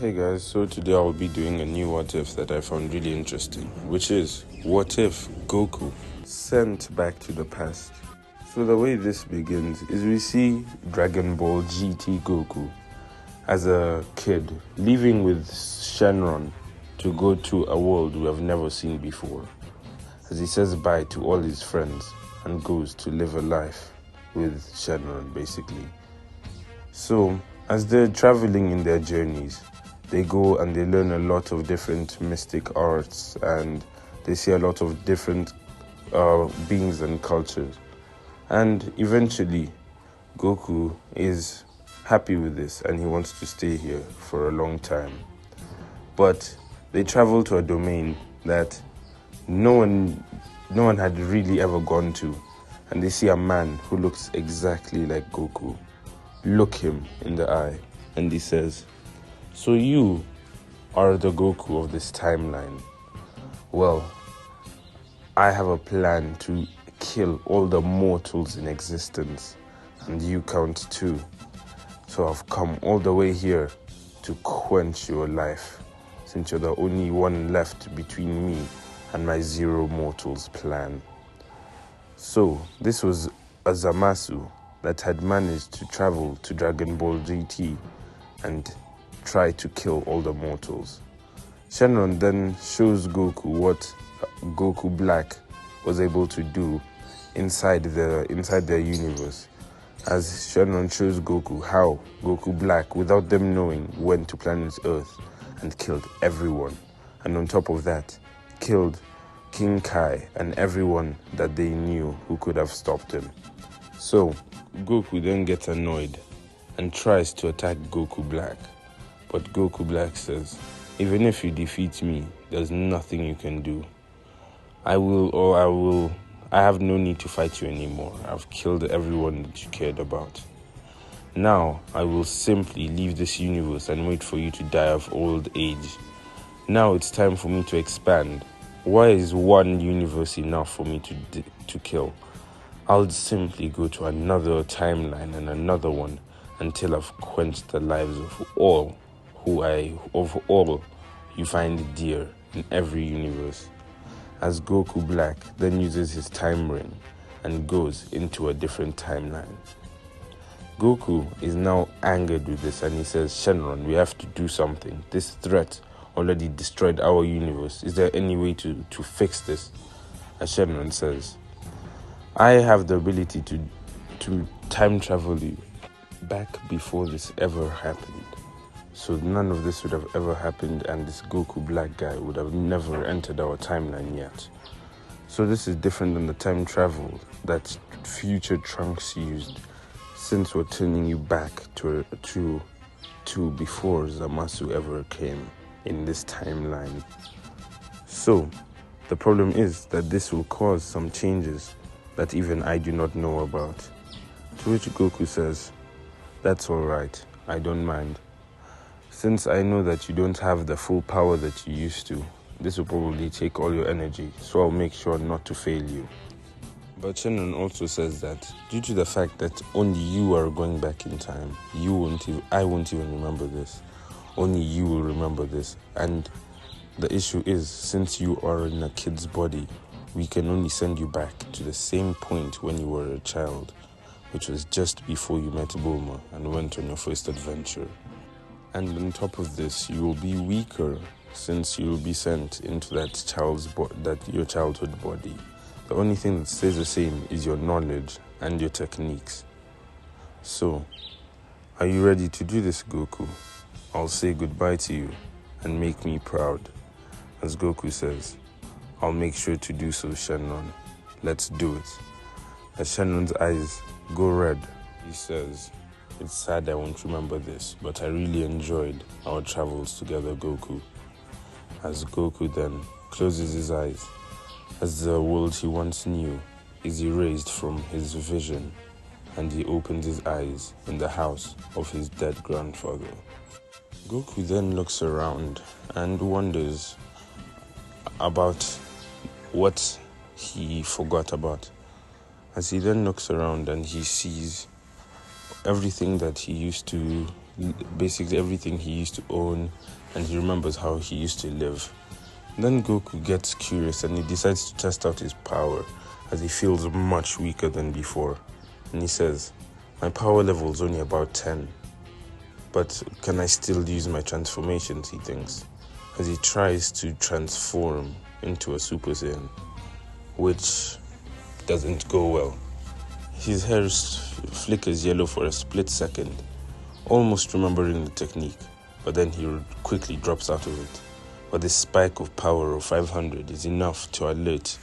Hey guys, so today I'll be doing a new what if that I found really interesting, which is what if Goku sent back to the past? So the way this begins is we see Dragon Ball GT Goku as a kid leaving with Shenron to go to a world we have never seen before, as he says bye to all his friends and goes to live a life with Shenron basically. So as they're traveling in their journeys, they go and they learn a lot of different mystic arts, and they see a lot of different beings and cultures. And eventually, Goku is happy with this and he wants to stay here for a long time. But they travel to a domain that no one had really ever gone to, and they see a man who looks exactly like Goku look him in the eye, and he says, "So you are the Goku of this timeline. Well, I have a plan to kill all the mortals in existence, and you count too. So I've come all the way here to quench your life, since you're the only one left between me and my zero mortals plan." So this was a Zamasu that had managed to travel to Dragon Ball GT and try to kill all the mortals. Shenron then shows Goku what Goku Black was able to do inside their universe, as Shenron shows Goku how Goku Black, without them knowing, went to planet Earth and killed everyone, and on top of that, killed King Kai and everyone that they knew who could have stopped him. So Goku then gets annoyed and tries to attack Goku Black. But Goku Black says, "Even if you defeat me, there's nothing you can do. I have no need to fight you anymore. I've killed everyone that you cared about. Now, I will simply leave this universe and wait for you to die of old age. Now it's time for me to expand. Why is one universe enough for me to kill? I'll simply go to another timeline and another one until I've quenched the lives of all you find dear in every universe." As Goku Black then uses his time ring and goes into a different timeline. Goku is now angered with this, and he says, "Shenron, we have to do something. This threat already destroyed our universe. Is there any way to fix this?" As Shenron says, "I have the ability to time travel you back before this ever happened. So none of this would have ever happened, and this Goku Black guy would have never entered our timeline yet. So this is different than the time travel that future Trunks used, since we're turning you back to before Zamasu ever came in this timeline. So the problem is that this will cause some changes that even I do not know about." To which Goku says, "That's alright, I don't mind. Since I know that you don't have the full power that you used to, this will probably take all your energy, so I'll make sure not to fail you." But Shenron also says that due to the fact that only you are going back in time, I won't even remember this. Only you will remember this. And the issue is, since you are in a kid's body, we can only send you back to the same point when you were a child, which was just before you met Bulma and went on your first adventure. And on top of this, you will be weaker since you will be sent into your childhood body. The only thing that stays the same is your knowledge and your techniques. So, are you ready to do this, Goku? I'll say goodbye to you and make me proud." As Goku says, "I'll make sure to do so, Shenron. Let's do it." As Shenron's eyes go red, he says, "It's sad I won't remember this, but I really enjoyed our travels together, Goku." As Goku then closes his eyes, as the world he once knew is erased from his vision, and he opens his eyes in the house of his dead grandfather. Goku then looks around and wonders about what he forgot about. As he then looks around and he sees everything that he used to basically everything he used to own, and he remembers how he used to live. Then Goku gets curious and he decides to test out his power, as he feels much weaker than before. And he says, my power level is only about 10. But can I still use my transformations, he thinks, as he tries to transform into a Super Saiyan, which doesn't go well. His hair flickers yellow for a split second, almost remembering the technique, but then he quickly drops out of it. But this spike of power of 500 is enough to alert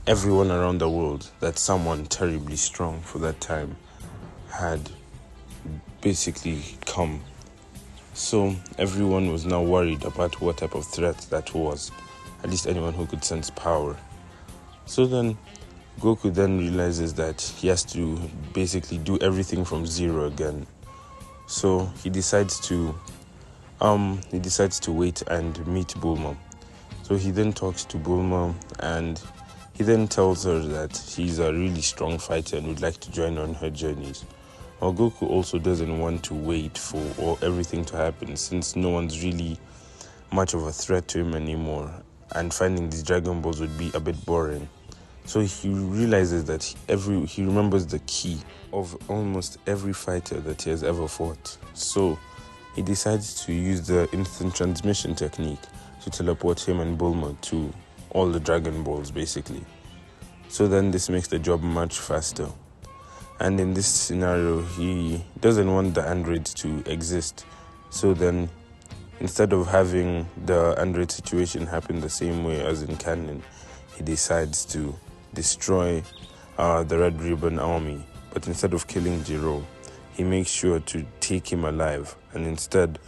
everyone around the world that someone terribly strong for that time had basically come. So everyone was now worried about what type of threat that was, at least anyone who could sense power. So then Goku then realizes that he has to basically do everything from zero again. So he decides to wait and meet Bulma. So he then talks to Bulma and he then tells her that he's a really strong fighter and would like to join on her journeys. While Goku also doesn't want to wait for everything to happen, since no one's really much of a threat to him anymore, and finding these Dragon Balls would be a bit boring. So he realizes that he remembers the key of almost every fighter that he has ever fought. So he decides to use the instant transmission technique to teleport him and Bulma to all the Dragon Balls, basically. So then this makes the job much faster. And in this scenario, he doesn't want the androids to exist. So then, instead of having the android situation happen the same way as in canon, he decides to destroy the Red Ribbon Army. But instead of killing Jiro, he makes sure to take him alive. And instead,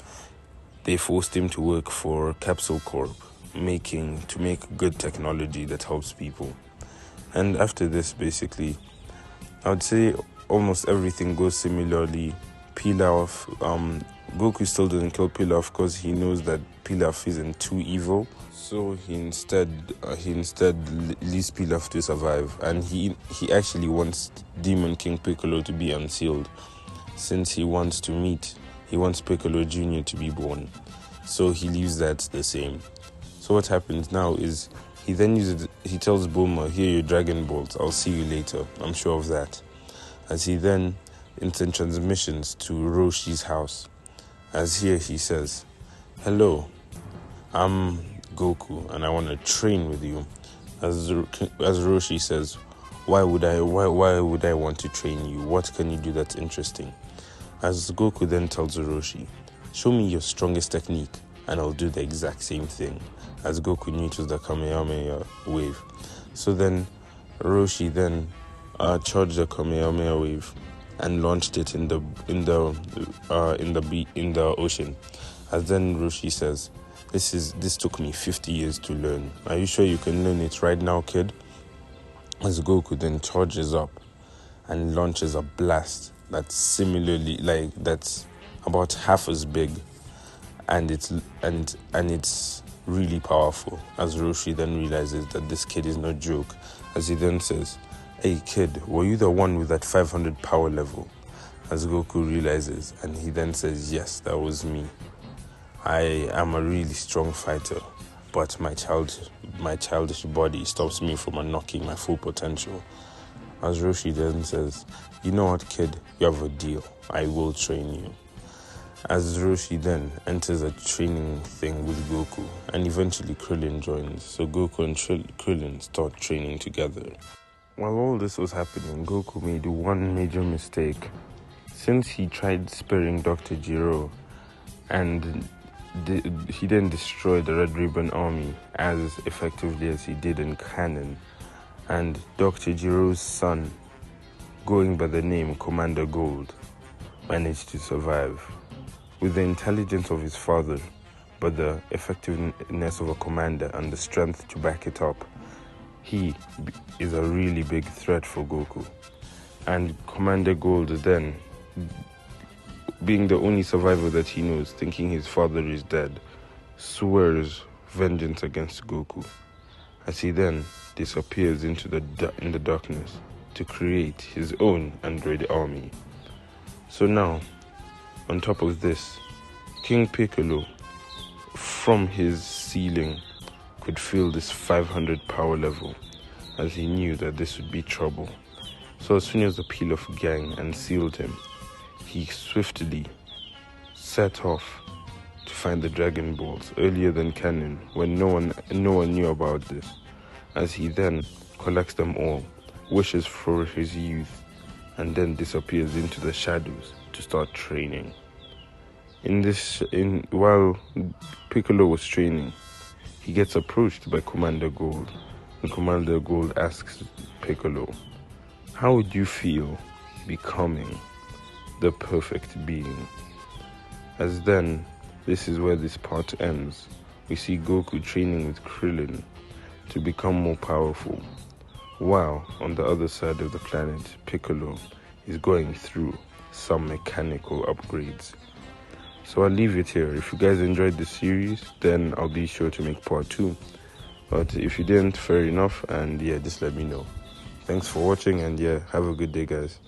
they forced him to work for Capsule Corp, to make good technology that helps people. And after this, basically, I would say almost everything goes similarly. Pilaf, Goku still doesn't kill Pilaf because he knows that Pilaf isn't too evil. So he instead leaves Pilaf to survive, and he actually wants Demon King Piccolo to be unsealed, since he wants Piccolo Jr. to be born. So he leaves that the same. So what happens now is he tells Bulma, here are your Dragon Balls, I'll see you later, I'm sure of that. As he then instant transmissions to Roshi's house. As here he says, hello, I'm Goku and I want to train with you. As Roshi says, why would I want to train you? What can you do that's interesting? As Goku then tells Roshi, show me your strongest technique and I'll do the exact same thing. As Goku neutrals the Kamehameha wave. So then Roshi then charged the Kamehameha wave and launched it in the ocean. As then Roshi says, this took me 50 years to learn. Are you sure you can learn it right now, kid? As Goku then charges up and launches a blast that's that's about half as big, and it's really powerful. As Roshi then realizes that this kid is no joke, as he then says, hey kid, were you the one with that 500 power level? As Goku realizes, and he then says, yes, that was me. I am a really strong fighter, but my childish body stops me from unlocking my full potential. As Roshi then says, you know what, kid, you have a deal. I will train you. As Roshi then enters a training thing with Goku, and eventually Krillin joins, so Goku and Krillin start training together. While all this was happening, Goku made one major mistake. Since he tried sparing Dr. Gero, and he then destroyed the Red Ribbon Army as effectively as he did in canon, and Dr. Gero's son, going by the name Commander Gold, managed to survive. With the intelligence of his father, but the effectiveness of a commander and the strength to back it up, he is a really big threat for Goku. And Commander Gold then, being the only survivor that he knows, thinking his father is dead, swears vengeance against Goku, as he then disappears in the darkness to create his own android army. So now, On top of this, King Piccolo, from his ceiling, could feel this 500 power level, as he knew that this would be trouble. So as soon as the Pilaf gang unsealed him, he swiftly set off to find the Dragon Balls earlier than canon, when no one knew about this, as he then collects them all, wishes for his youth, and then disappears into the shadows to start training. While Piccolo was training, he gets approached by Commander Gold, and Commander Gold asks Piccolo, "How would you feel becoming the perfect being?" As then, this is where this part ends. We see Goku training with Krillin to become more powerful, while on the other side of the planet, Piccolo is going through some mechanical upgrades. So I'll leave it here. If you guys enjoyed the series, then I'll be sure to make part 2. But if you didn't, fair enough, and yeah, just let me know. Thanks for watching, and yeah, have a good day, guys.